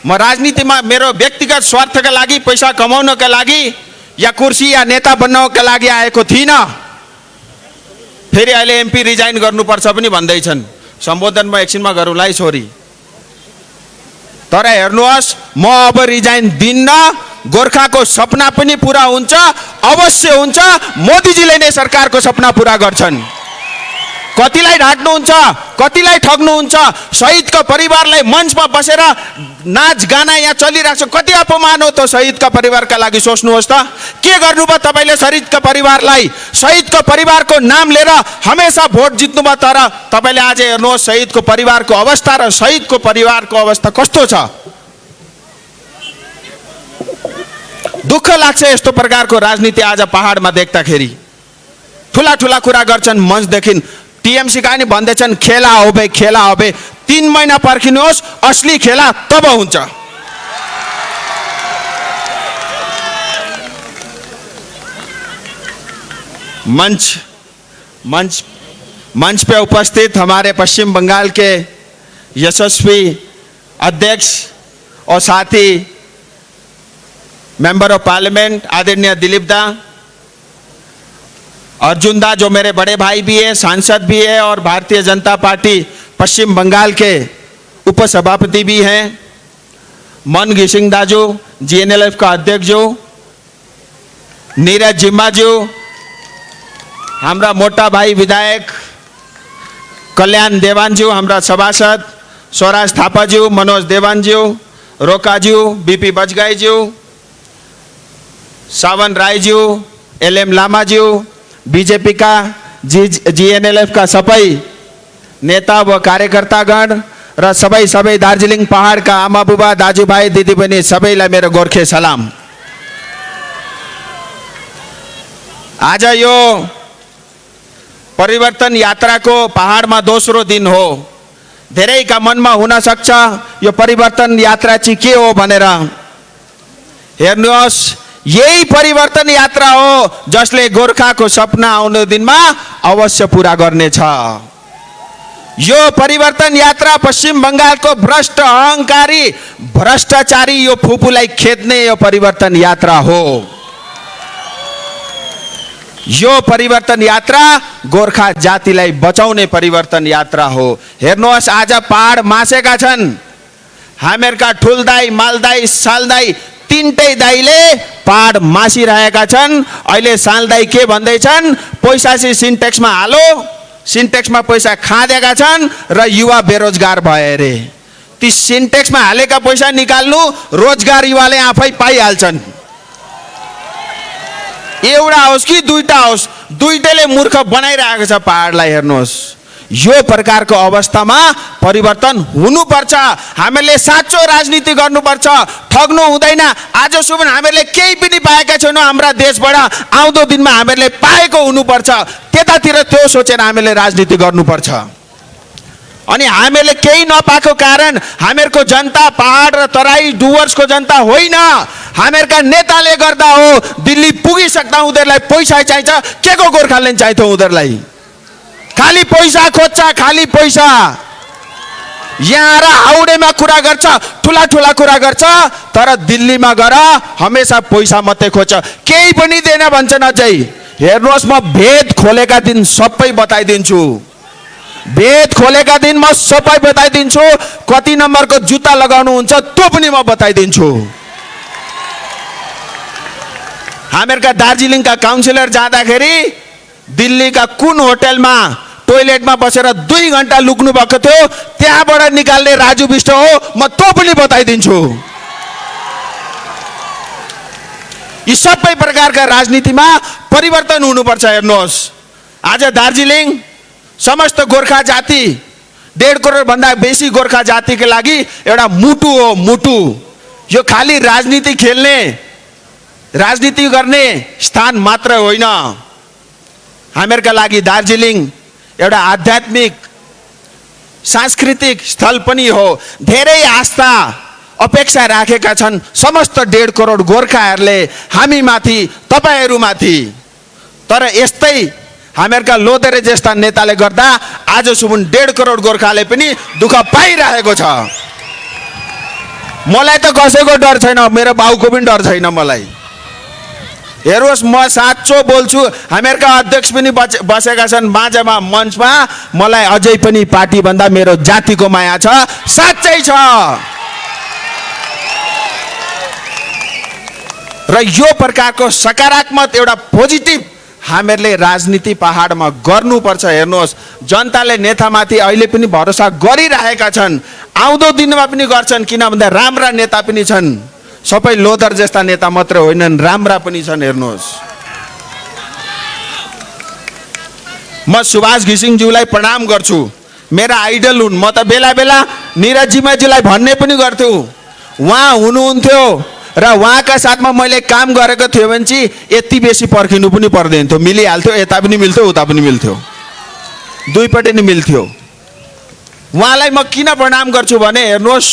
म राजनीतिमा मेरो व्यक्तिगत स्वार्थका लागि, पैसा कमाउनका लागि या कुर्सी या नेता बन्नका लागि आएको थिइनँ। फेरि अहिले एमपी रिजाइन गर्नुपर्छ पनि भन्दैछन्। सम्बोधन म एकछिनमा गरौँला है छोरी। तर हेर्नुहोस्, म अब रिजाइन दिन्न। गोर्खाको सपना पनि पुरा हुन्छ, अवश्य हुन्छ। मोदीजीले नै सरकारको सपना पुरा गर्छन्। कतिलाई ढाट्नुहुन्छ, कतिलाई ठग्नुहुन्छ। शहीदको परिवारलाई मञ्चमा बसेर नाच गाना यहाँ चलिरहेको छ, कति अपमान हो त शहीदका परिवारका लागि। सोच्नुहोस् त के गर्नुभयो तपाईँले शहीदका परिवारलाई। शहीदको परिवारको नाम लिएर हमेसा भोट जित्नुभयो, तर तपाईँले आज हेर्नुहोस् शहीदको परिवारको अवस्था र शहीदको परिवारको अवस्था कस्तो छ। दुःख लाग्छ यस्तो प्रकारको राजनीति आज पहाडमा देख्दाखेरि। ठुला ठुला कुरा गर्छन् मञ्चदेखि। टीएमसी का नि भन्दैछन् खेला हो बे, खेला हो बे। 3 महिना पर्खिनुहोस्, असली खेला तब हुन्छ। मंच पे उपस्थित हमारे पश्चिम बंगाल के यशस्वी अध्यक्ष और साथी मेंबर ऑफ पार्लियामेंट आदरणीय दिलीप दा, अर्जुन दा जो मेरे बड़े भाई भी है, सांसद भी है और भारतीय जनता पार्टी पश्चिम बंगाल के उपसभापति भी हैं, मन घिसिंग दाजू जीएनएलएफ का अध्यक्ष जो, नीरज जिम्मा जो, हमारा मोटा भाई विधायक कल्याण देवानज्यू, हमारा सभासद स्वराज थापाज्यू, मनोज देवानज्यू, रोकाज्यू, बीपी बजगाईज्यू, सावन रायज्यू, एलएम लामाज्यू, बीजेपी का जीएनएलएफ का सबै नेता व कार्यकर्तागण र सबै दार्जिलिङ पहाडका आमा बुबा दाजुभाइ दिदीबहिनी सबैलाई मेरो गोर्खे सलाम। आज यो परिवर्तन यात्राको पहाडमा दोस्रो दिन हो। धेरैका मनमा हुन सक्छ यो परिवर्तन यात्रा चाहिँ के हो भनेर। हेर्नुहोस्, यही परिवर्तन यात्रा हो जसले गोर्खाको सपना आउने दिनमा अवश्य पूरा गर्नेछ। यो परिवर्तन यात्रा पश्चिम बंगालको भ्रष्ट अहंकारी भ्रष्टाचारी यो फुपूलाई खेद्ने यो परिवर्तन यात्रा हो। यो परिवर्तन यात्रा गोर्खा जातिलाई बचाउने परिवर्तन यात्रा हो। हेर्नुहोस्, आज पहाड मासेका छन्। हामीहरुका ठुलदाई, मालदाई, सालदाई तीनटै दाइले पहाड मासिरहेका छन्। अहिले सालदाई के भन्दैछन्, पैसा चाहिँ सिन्टेक्समा हालो, सिन्टेक्समा पैसा खाँदेका छन् र युवा बेरोजगार भए रे। ती सिन्टेक्समा हालेका पैसा निकाल्नु रोजगार युवाले आफै पाइहाल्छन्। एउटा होस् कि दुईटा होस्, दुईटैले मूर्ख बनाइरहेको छ पहाडलाई। हेर्नुहोस्, यो प्रकारको अवस्थामा परिवर्तन हुनुपर्छ। हामीले साँचो राजनीति गर्नुपर्छ, ठग्नु हुँदैन। आजसम्म हामीले केही पनि पाएका छैनौँ हाम्रा देशबाट, आउँदो दिनमा हामीले पाएको हुनुपर्छ। त्यतातिर त्यो सोचेर हामीले राजनीति गर्नुपर्छ। अनि हामीले केही नपाएको कारण हामीहरूको जनता पहाड र तराई डुवर्सको जनता होइन, हामीहरूका नेताले गर्दा हो। दिल्ली पुगिसक्दा उनीहरूलाई पैसा चाहिन्छ, के को गोर्खाल्यान्ड चाहिन्छ उनीहरूलाई? खाली पैसा खोज्छ, खाली पैसा। यहाँ र हाउडेमा कुरा गर्छ, ठुला ठुला कुरा गर्छ, तर दिल्लीमा गएर हमेसा पैसा मात्रै खोज्छ, केही पनि दिएन भन्छन्। अझै हेर्नुहोस्, म भेद खोलेका दिन सबै बताइदिन्छु। भेद खोलेका दिन म सबै बताइदिन्छु। कति नम्बरको जुत्ता लगाउनुहुन्छ त्यो पनि म बताइदिन्छु। हामीहरूका दार्जिलिङका काउन्सिलर जाँदाखेरि दिल्लीका कुन होटलमा टोयलेटमा बसेर 2 घण्टा लुक्नु भएको थियो, त्यहाँबाट निकाल्ने राजु विष्ट हो, म त्यो पनि बताइदिन्छु। यी सबै प्रकारका राजनीतिमा परिवर्तन हुनुपर्छ। हेर्नुहोस्, आज दार्जिलिङ समस्त गोर्खा जाति 1.5 करोड भन्दा बेसी गोर्खा जातिको लागि एउटा मुटु हो। मुटु यो खाली राजनीति खेल्ने, राजनीति गर्ने स्थान मात्र होइन। हामीहरूका लागि दार्जिलिङ एउटा आध्यात्मिक सांस्कृतिक स्थल पनि हो। धेरै आस्था अपेक्षा राखेका छन् समस्त 1.5 करोड गोर्खाहरूले हामीमाथि, तपाईहरुमाथि। तर यस्तै हामीहरूका लोधरे जस्ता नेताले गर्दा आजसम्म 1.5 करोड गोर्खाले पनि दुःख पाइरहेको छ। मलाई त कसैको डर छैन, मेरो बाउको पनि डर छैन मलाई। हेर्नुहोस्, म साँचो बोल्छु, हामीहरूका अध्यक्ष पनि बसेका छन् माझमा मञ्चमा, मलाई अझै पनि पार्टीभन्दा मेरो जातिको माया छ, साँच्चै छ। र यो प्रकारको सकारात्मक एउटा पोजिटिभ हामीहरूले राजनीति पहाडमा गर्नुपर्छ। हेर्नुहोस्, जनताले नेतामाथि अहिले पनि भरोसा गरिरहेका छन्, आउँदो दिनमा पनि गर्छन्, किन भन्दा राम्रा नेता पनि छन्, सबै लोदर जस्ता नेता मात्र होइनन्, राम्रा पनि छन्। हेर्नुहोस्, म सुभाष घिसिङज्यूलाई प्रणाम गर्छु, मेरा आइडल हुन्। म त बेला बेला निरजीमाजीलाई भन्ने पनि गर्थ्यो, उहाँ हुनुहुन्थ्यो र उहाँका साथमा मैले काम गरेको थियो भने चाहिँ यति बेसी पर्खिनु पनि पर्दैन थियो, मिलिहाल्थ्यो, यता पनि मिल्थ्यो उता पनि मिल्थ्यो, दुईपट्टि नै मिल्थ्यो। उहाँलाई म किन प्रणाम गर्छु भने हेर्नुहोस्,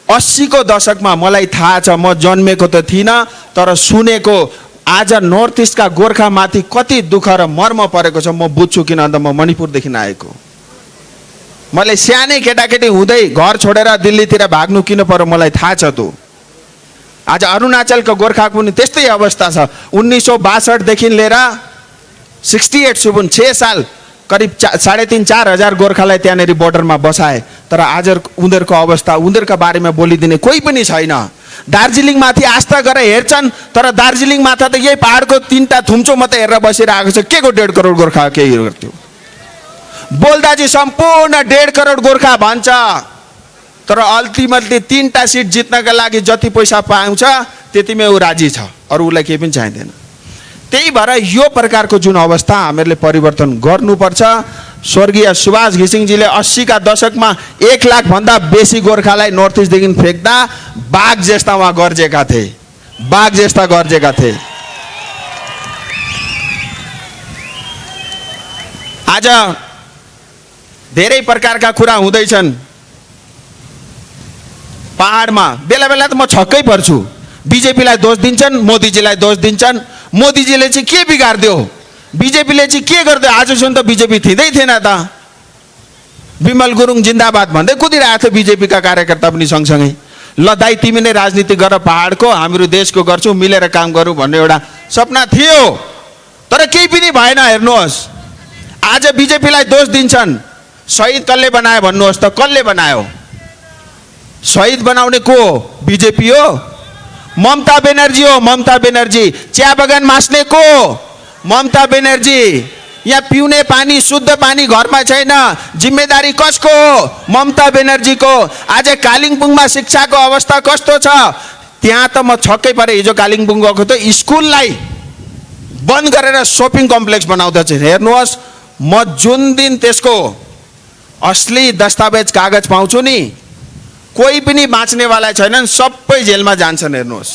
80 को दशकमा मलाई थाहा छ, म जन्मेको त थिइनँ तर सुनेको, आज नर्थ इस्टका गोर्खामाथि कति दुःख र मर्म परेको छ म बुझ्छु, किन भन्दा म मणिपुरदेखि आएको। मैले सानै केटाकेटी हुँदै घर छोडेर दिल्लीतिर भाग्नु किन पर्यो मलाई थाहा छ। त आज अरुणाचलको गोर्खाको पनि त्यस्तै अवस्था छ। 1962 देखि लिएर 68 सुबुन 6 साल करिब 3.5-4 हजार गोर्खालाई त्यहाँनेरि बोर्डरमा बसाए, तर आज उनीहरूको अवस्था, उनीहरूका बारेमा बोलिदिने कोही पनि छैन। दार्जिलिङ माथि आस्था गरेर हेर्छन्, तर दार्जिलिङ माथा त यही पहाडको 3टा थुम्चो मात्रै हेरेर बसिरहेको छ, के को 1.5 करोड गोर्खा केही गर्थ्यो। बोल्दा चाहिँ सम्पूर्ण 1.5 करोड गोर्खा भन्छ, तर अल्टिमेटली 3टा सिट जित्नका लागि जति पैसा पाउँछ त्यतिमै ऊ राजी छ, अरू उसलाई केही पनि चाहिँदैन। त्यही भएर यो प्रकारको जुन अवस्था हामीहरूले परिवर्तन गर्नुपर्छ। स्वर्गीय सुभाष घिसिङजीले 80 का दशकमा 1 लाख भन्दा बेसी गोर्खालाई नर्थ इस्टदेखि फेक्दा बाघ जस्ता उहाँ गर्जेका थिए, बाघ जस्ता गर्जेका थिए। आज धेरै प्रकारका कुरा हुँदैछन् पहाडमा। बेला बेला त म छक्कै पर्छु, बिजेपीलाई दोष दिन्छन्, मोदीजीलाई दोष दिन्छन्। मोदीजीले चाहिँ के बिगार्दियो, बिजेपीले चाहिँ के गर्दियो? आजसम्म त बिजेपी थिँदै थिएन त। विमल गुरुङ जिन्दाबाद भन्दै कुदिरहेको थियो बिजेपीका कार्यकर्ता पनि सँगसँगै। ल दाइ तिमी नै राजनीति गर पहाडको, हाम्रो देशको गर्छौ, मिलेर काम गरौँ भन्ने एउटा सपना थियो, तर केही पनि भएन। हेर्नुहोस्, आज बिजेपीलाई दोष दिन्छन्। शहीद कसले बनायो भन्नुहोस् त, कसले बनायो? शहीद बनाउने को हो? बिजेपी हो, ममता बेनर्जी हो, ममता बेनर्जी। चिया बगान मास्ने को हो? ममता बेनर्जी। यहाँ पिउने पानी, शुद्ध पानी घरमा छैन, जिम्मेदारी कसको हो? ममता बेनर्जीको। आज कालिम्पोङमा शिक्षाको अवस्था कस्तो छ? त्यहाँ त म छक्कै परे, हिजो कालिम्पोङ गएको त स्कुललाई बन्द गरेर शपिङ कम्प्लेक्स बनाउँदैछ। हेर्नुहोस्, म जुन दिन त्यसको असली दस्तावेज कागज पाउँछु नि, कोही पनि बाँच्नेवाला छैनन्, सबै जेलमा जान्छन्। हेर्नुहोस्,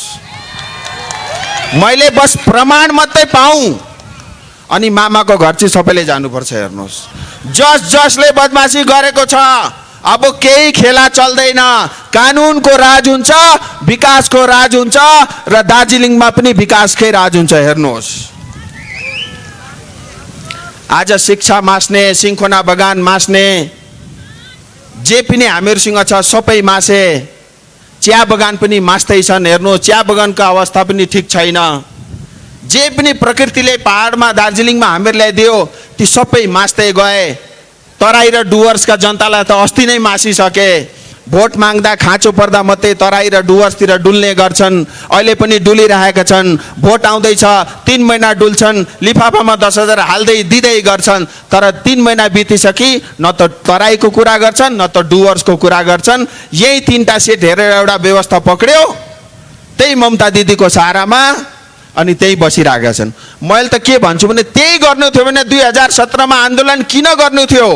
मैले बस प्रमाण मात्रै पाऊँ अनि मामाको घर चाहिँ सबैले जानुपर्छ। हेर्नुहोस्, जसले बदमासी गरेको छ, अब केही खेला चल्दैन, कानुनको राज हुन्छ, विकासको राज हुन्छ, र दार्जिलिङमा पनि विकासकै राज हुन्छ। हेर्नुहोस्, आज शिक्षा मास्ने, सिन्कोना बगान मास्ने, जे पनि हामीहरूसँग छ सबै मासे। चिया बगान पनि मास्दैछन्। हेर्नुहोस्, चिया बगानको अवस्था पनि ठिक छैन। जे पनि प्रकृतिले पहाडमा दार्जिलिङमा हामीहरूलाई दियो ती सबै मास्दै गए। तराई र डुवर्सका जनतालाई त अस्ति नै मासिसके। भोट माग्दा खाँचो पर्दा मात्रै तराई र डुवर्सतिर डुल्ने गर्छन्, अहिले पनि डुलिरहेका छन्। भोट आउँदैछ, 3 महिना डुल्छन्, लिफाफामा 10,000 हाल्दै दिँदै गर्छन्, तर 3 महिना बितिसकी न त तराईको कुरा गर्छन् न त डुवर्सको कुरा गर्छन्। यही 3टा सिट हेरेर एउटा व्यवस्था पक्रियो, त्यही ममता दिदीको सहारामा, अनि त्यही बसिरहेका छन्। मैले त के भन्छु भने, त्यही गर्नु थियो भने 2017 मा आन्दोलन किन गर्नु थियो?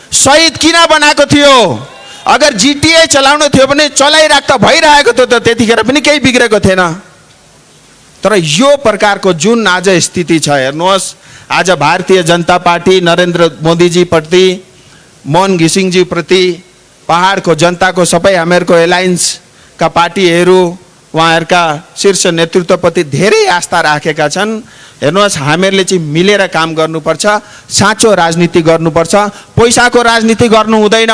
शहीद किन बनाएको थियो? अगर जिटिए चलाउनु थियो भने चलाइराख्दा भइरहेको थियो त, त्यतिखेर पनि केही बिग्रेको थिएन। तर यो प्रकारको जुन आज स्थिति छ, हेर्नुहोस्, आज भारतीय जनता पार्टी नरेन्द्र मोदीजी प्रति, मोहन घिसिङजी प्रति, पहाडको जनताको सबै हामीहरूको एलायन्सका पार्टीहरू उहाँहरूका शीर्ष नेतृत्वप्रति धेरै आस्था राखेका छन्। हेर्नुहोस्, हामीहरूले चाहिँ मिलेर काम गर्नुपर्छ, साँचो राजनीति गर्नुपर्छ, पैसाको राजनीति गर्नु हुँदैन।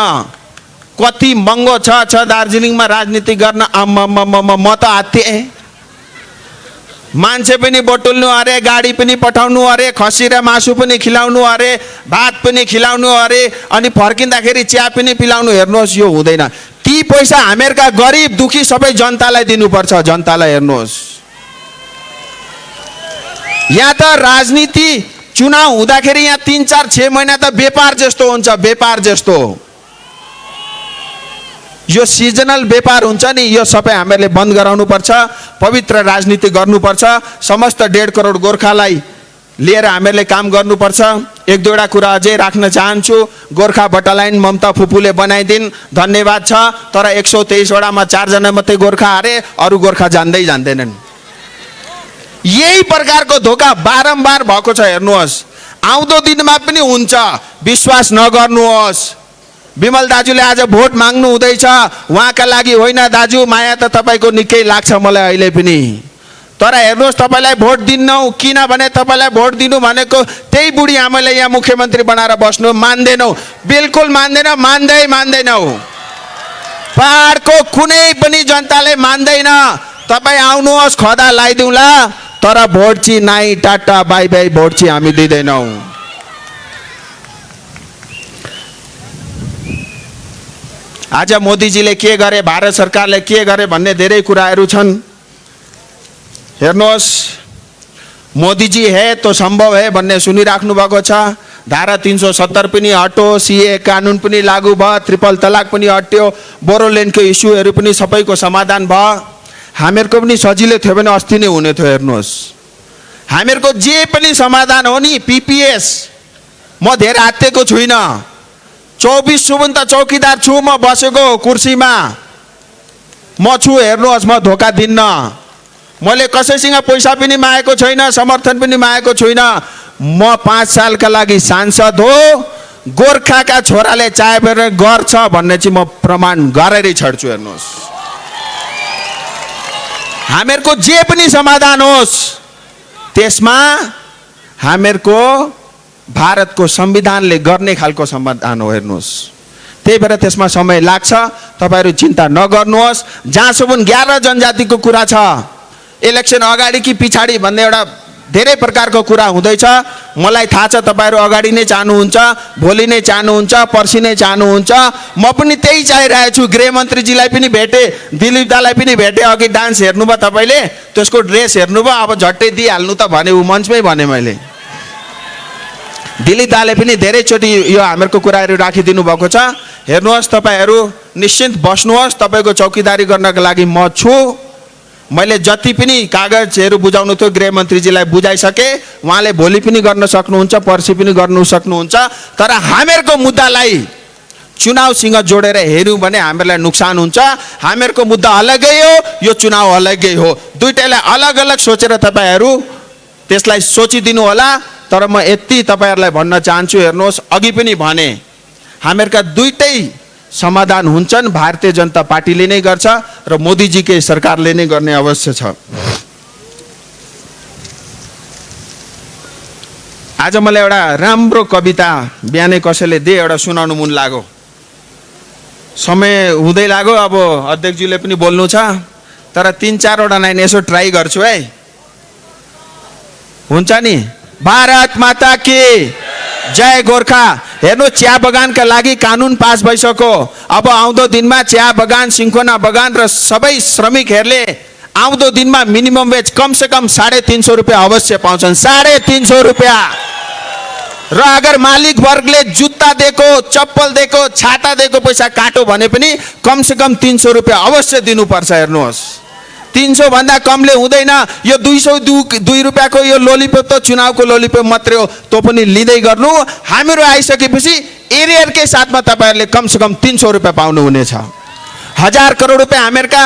कति महँगो छ दार्जिलिङमा राजनीति गर्न। म त आत्तिएँ। मान्छे पनि बटुल्नु अरे, गाडी पनि पठाउनु अरे, खसी र मासु पनि खिलाउनु अरे, भात पनि खिलाउनु अरे, अनि फर्किँदाखेरि चिया पनि पिलाउनु। हेर्नुहोस्, यो हुँदैन। ती पैसा हामीहरूका गरिब दुखी सबै जनतालाई दिनुपर्छ। जनतालाई हेर्नुहोस्, यहाँ त राजनीति चुनाव हुँदाखेरि यहाँ 3, 4, 6 महिना त व्यापार जस्तो हुन्छ। व्यापार जस्तो यो सिजनल व्यापार हुन्छ नि, यो सबै हामीहरूले बन्द गराउनु पर्छ। पवित्र राजनीति गर्नुपर्छ। समस्त 1.5 करोड गोर्खालाई लिएर हामीहरूले काम गर्नुपर्छ। 1-2वटा कुरा अझै राख्न चाहन्छु। गोर्खा बटालाइन ममता फुपूले बनाइदिन्, धन्यवाद छ। तर 123 वडामा 4 जना मात्रै गोर्खा हारे, अरू गोर्खा जान्दै जान्दैनन्। यही प्रकारको धोका बारम्बार भएको छ। हेर्नुहोस्, आउँदो दिनमा पनि हुन्छ, विश्वास नगर्नुहोस्। विमल दाजुले आज भोट माग्नु हुँदैछ, उहाँका लागि होइन दाजु, माया त तपाईँको निकै लाग्छ मलाई अहिले पनि। तर हेर्नुहोस्, तपाईँलाई भोट दिन्नौ किनभने तपाईँलाई भोट दिनु भनेको त्यही बुढी आमाले यहाँ मुख्यमन्त्री बनाएर बस्नु मान्दैनौ। बिल्कुल मान्दैनौ, मान्दैनौ। पहाडको कुनै पनि जनताले मान्दैन। तपाईँ आउनुहोस्, खदा लगाइदिउँला, तर भोट चाहिँ नाइ टाटा बाई बाई, भोट चाहिँ हामी दिँदैनौँ। आज मोदीजीले के गरे, भारत सरकारले के गरे भन्ने धेरै कुराहरू छन्। हेर्नुहोस्, मोदीजी है तो सम्भव है भन्ने सुनिराख्नु भएको छ। धारा 370 पनि हट्यो, सीए कानुन पनि लागू भयो, ट्रिपल तलाक पनि हट्यो, बोरोल्यान्डको इस्युहरू पनि सबैको समाधान भयो। हामीहरूको पनि सजिलो थियो भने अस्ति नै हुने थियो। हेर्नुहोस्, हामीहरूको जे पनि समाधान हो नि, पीपीएस, म धेरै हातेको छुइनँ। 24 सुबुन त चौकीदार छु, म बसेको कुर्सीमा म छु। हेर्नुहोस्, म धोका दिन्न। मैले कसैसँग पैसा पनि मागेको छैन, समर्थन पनि मागेको छैन। म 5 सालका लागि सांसद हो। गोर्खाका छोराले चाहे भने गर्छ भन्ने चाहिँ म प्रमाण गरेरै छड्छु। हेर्नुहोस्, हामीहरूको जे पनि समाधान होस्, त्यसमा हामीहरूको भारतको संविधानले गर्ने खालको समाधान हो। हेर्नुहोस्, त्यही भएर त्यसमा समय लाग्छ। तपाईँहरू चिन्ता नगर्नुहोस्। जहाँसम्म 11 जनजातिको कुरा छ, इलेक्सन अगाडि कि पछाडि भन्ने एउटा धेरै प्रकारको कुरा हुँदैछ। मलाई थाहा छ तपाईँहरू अगाडि नै चाहनुहुन्छ, भोलि नै चाहनुहुन्छ, पर्सि नै चाहनुहुन्छ। म पनि त्यही चाहिरहेको छु। गृहमन्त्रीजीलाई पनि भेटेँ, दिलीप दालाई पनि भेटेँ। अघि डान्स हेर्नुभयो तपाईँले, त्यसको ड्रेस हेर्नुभयो, अब झट्टै दिइहाल्नु त भने ऊ मञ्चमै भने मैले। दिलीप दाले पनि धेरैचोटि यो हामीहरूको कुराहरू राखिदिनु भएको छ। हेर्नुहोस्, तपाईँहरू निश्चिन्त बस्नुहोस्। तपाईँको चौकीदारी गर्नको लागि म छु। मैले जति पनि कागजहरू बुझाउनु थियो गृहमन्त्रीजीलाई बुझाइसकेँ। उहाँले भोलि पनि गर्न सक्नुहुन्छ, पर्सि पनि गर्नु सक्नुहुन्छ। तर हामीहरूको मुद्दालाई चुनावसँग जोडेर हेऱ्यौँ भने हामीहरूलाई नोक्सान हुन्छ। हामीहरूको मुद्दा अलग्गै हो, यो चुनाव अलग्गै हो। दुईटैलाई अलग अलग सोचेर तपाईँहरू त्यसलाई सोचिदिनु होला। तर म यति तपाईँहरूलाई भन्न चाहन्छु, हेर्नुहोस्, अघि पनि भने हामीहरूका दुईटै समाधान हुन्छन्। भारतीय जनता पार्टीले नै गर्छ र मोदीजीकै सरकारले नै गर्ने अवश्य छ। आज मलाई एउटा राम्रो कविता बिहानै कसैले दिए, एउटा सुनाउनु मन लाग्यो। समय हुँदै लाग्यो, अब अध्यक्षज्यूले पनि बोल्नु छ, तर 3-4 वटा लाइन यसो ट्राई गर्छु है। हुन्छ नि? भारत माता की जय गोर्खा। हेर्नु, चिया बगानका लागि कानुन पास भइसक्यो। अब आउँदो दिनमा चिया बगान, सिन्कोना बगान र सबै श्रमिकहरूले आउँदो दिनमा मिनिमम वेज कमसेकम 350 रुपियाँ अवश्य पाउँछन्। 350 रुपियाँ। र अगर मालिक वर्गले जुत्ता दिएको, चप्पल दिएको, छाता दिएको पैसा काट्यो भने पनि कमसेकम 300 रुपियाँ अवश्य दिनुपर्छ। हेर्नुहोस्, 300 भन्दा कमले हुँदैन। यो 202 रुपियाँको यो लोलीपप त चुनावको लोलीपप मात्रै हो, त्यो पनि लिँदै गर्नु। हामीहरू आइसकेपछि एरियरकै साथमा तपाईँहरूले कमसेकम 300 रुपियाँ पाउनुहुनेछ। 1000 करोड रुपियाँ हामीहरूका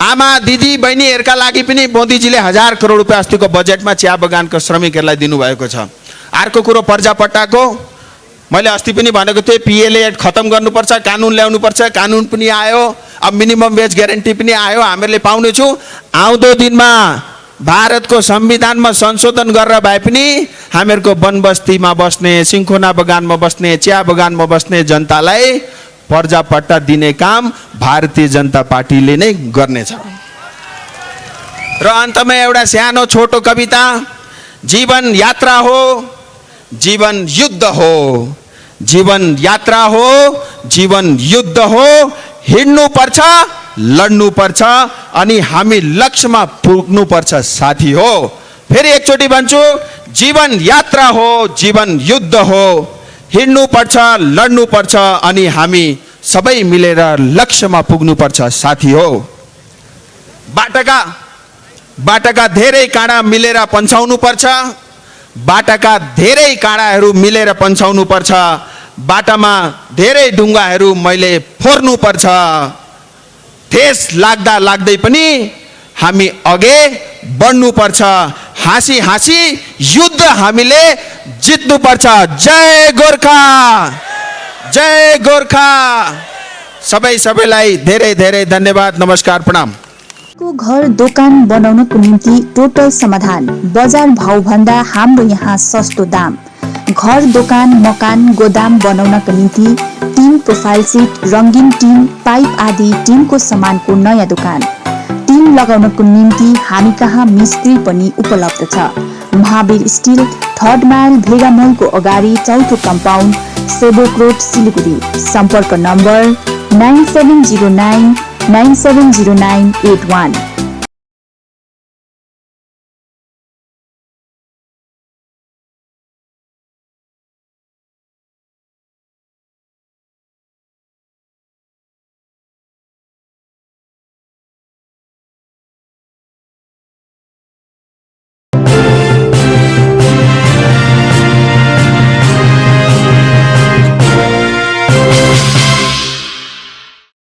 आमा दिदी बहिनीहरूका लागि पनि मोदीजीले 1000 करोड रुपियाँ अस्तिको बजेटमा चिया बगानको श्रमिकहरूलाई दिनुभएको छ। अर्को कुरो पर्जापट्टाको, मैले अस्ति पनि भनेको थिएँ, पिएलए खत्म गर्नुपर्छ, कानुन ल्याउनुपर्छ। कानुन पनि आयो, अब मिनिमम वेज ग्यारेन्टी पनि आयो, हामीहरूले पाउनेछौँ। आउँदो दिनमा भारतको संविधानमा संशोधन गरेर भए पनि हामीहरूको वनबस्तीमा बस्ने, सिन्कोना बगानमा बस्ने, चिया बगानमा बस्ने जनतालाई पर्जापट्टा दिने काम भारतीय जनता पार्टीले नै गर्नेछ। र अन्तमा एउटा सानो छोटो कविता, जीवन यात्रा हो, जीवन युद्ध हो, जीवन यात्रा हो, जीवन युद्ध हो, हिँड्नु पर्छ, लड्नु पर्छ अनि हामी लक्ष्यमा पुग्नु पर्छ साथी हो। फेरि एकचोटि भन्छु, जीवन यात्रा हो, जीवन युद्ध हो, हिँड्नु पर्छ, लड्नु पर्छ अनि हामी सबै मिलेर लक्ष्यमा पुग्नु पर्छ साथी हो। बाटाका धेरै काँडा मिलेर पन्छाउनु पर्छ, बाटाका धेरै काँडाहरू मिलेर पन्छाउनु पर्छ, बाटामा धेरै ढुङ्गाहरू मैले फोर्नु पर्छ। ठेस लाग्दा लाग्दै पनि हामी अघि बढ्नु पर्छ, हाँसी हाँसी युद्ध हामीले जित्नु पर्छ। जय गोर्खा, जय गोर्खा। सबैलाई धेरै धेरै धन्यवाद, नमस्कार, प्रणाम। को घर दोकान बनाउनको निम्ति टोटल समाधान, बजार भाउ भन्दा हाम्रो यहाँ सस्तो दाम। घर दोकान मकान गोदाम बनाउनका निम्ति टिन प्रोफाइल सिट, रङ्गीन टिन, पाइप आदि टिनको सामानको नयाँ दोकान। टिन लगाउनको निम्ति हामी कहाँ मिस्त्री पनि उपलब्ध छ। महावीर स्टिल, 3rd माइल भेगा मलको अगाडि, 4थो कम्पाउन्ड, सेवोक रोड, सिलगढी। सम्पर्क नम्बर 9709970981।